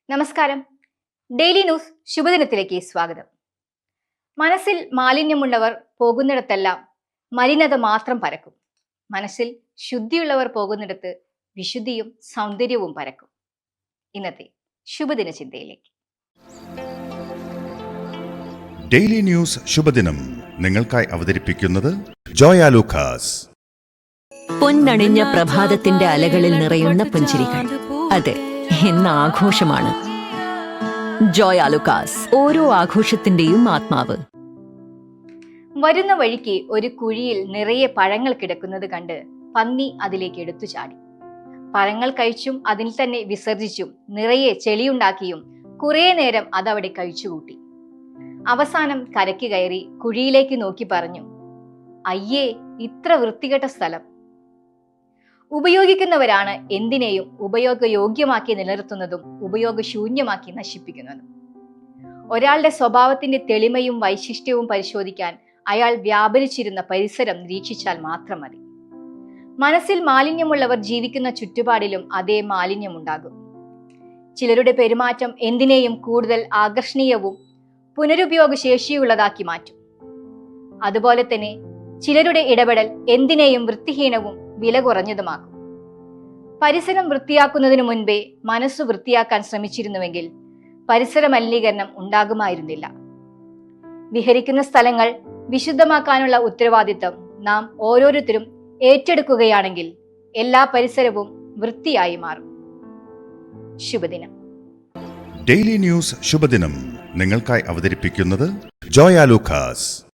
നമസ്കാരം. Daily news ശുഭദിനത്തിലേക്ക് സ്വാഗതം. മനസ്സിൽ മാലിന്യമുള്ളവർ പോകുന്നിടത്തെല്ലാം മലിനത മാത്രം പരക്കും. മനസ്സിൽ ശുദ്ധിയുള്ളവർ പോകുന്നിടത്ത് വിശുദ്ധിയും സൗന്ദര്യവും പരക്കും. ഇന്നത്തെ ശുഭദിന ചിന്തയിലേക്ക്. ഡെയിലി ന്യൂസ് ശുഭദിനം നിങ്ങൾക്കായി അവതരിപ്പിക്കുന്നത് ജോയ ലൂക്കാസ്. പൊന്നണിഞ്ഞ പ്രഭാതത്തിന്റെ അലകളിൽ നിറയുന്ന പുഞ്ചിരികൾ. അതെ, ഇന്ന് ആഘോഷമാണ്. ജോയ ലൂക്കാസ്, ഓരോ ആഘോഷത്തിന്റെയും ആത്മാവ്. വരുന്ന വഴിക്ക് ഒരു കുഴിയിൽ നിറയെ പഴങ്ങൾ കിടക്കുന്നത് കണ്ട് പന്നി അതിലേക്ക് എടുത്തു ചാടി. പഴങ്ങൾ കഴിച്ചും അതിൽ തന്നെ വിസർജിച്ചും നിറയെ ചെളിയുണ്ടാക്കിയും കുറെ നേരം അതവിടെ കഴിച്ചുകൂട്ടി. അവസാനം കരയ്ക്ക് കയറി കുഴിയിലേക്ക് നോക്കി പറഞ്ഞു, അയ്യേ, ഇത്ര വൃത്തികെട്ട സ്ഥലം. ഉപയോഗിക്കുന്നവരാണ് എന്തിനേയും ഉപയോഗയോഗ്യമാക്കി നിലനിർത്തുന്നതും ഉപയോഗശൂന്യമാക്കി നശിപ്പിക്കുന്നതും. ഒരാളുടെ സ്വഭാവത്തിന്റെ തെളിമയും വൈശിഷ്ട്യവും പരിശോധിക്കാൻ അയാൾ വ്യാപരിച്ചിരുന്ന പരിസരം നിരീക്ഷിച്ചാൽ മാത്രം മതി. മനസ്സിൽ മാലിന്യമുള്ളവർ ജീവിക്കുന്ന ചുറ്റുപാടിലും അതേ മാലിന്യമുണ്ടാകും. ചിലരുടെ പെരുമാറ്റം എന്തിനേയും കൂടുതൽ ആകർഷണീയവും പുനരുപയോഗശേഷിയുള്ളതാക്കി മാറ്റും. അതുപോലെ തന്നെ ചിലരുടെ ഇടപെടൽ എന്തിനേയും വൃത്തിഹീനവും വില കുറഞ്ഞതുമാക്കും. പരിസരം വൃത്തിയാക്കുന്നതിനു മുൻപേ മനസ്സ് വൃത്തിയാക്കാൻ ശ്രമിച്ചിരുന്നുവെങ്കിൽ പരിസര മലിനീകരണം ഉണ്ടാകുമായിരുന്നില്ല. വിഹരിക്കുന്ന സ്ഥലങ്ങൾ വിശുദ്ധമാക്കാനുള്ള ഉത്തരവാദിത്തം നാം ഓരോരുത്തരും ഏറ്റെടുക്കുകയാണെങ്കിൽ എല്ലാ പരിസരവും വൃത്തിയായി മാറും. ശുഭദിനം. ഡെയിലി ന്യൂസ് ശുഭദിനം നിങ്ങൾക്കായി അവതരിപ്പിക്കുന്നത് ജോയ ലൂക്കാസ്.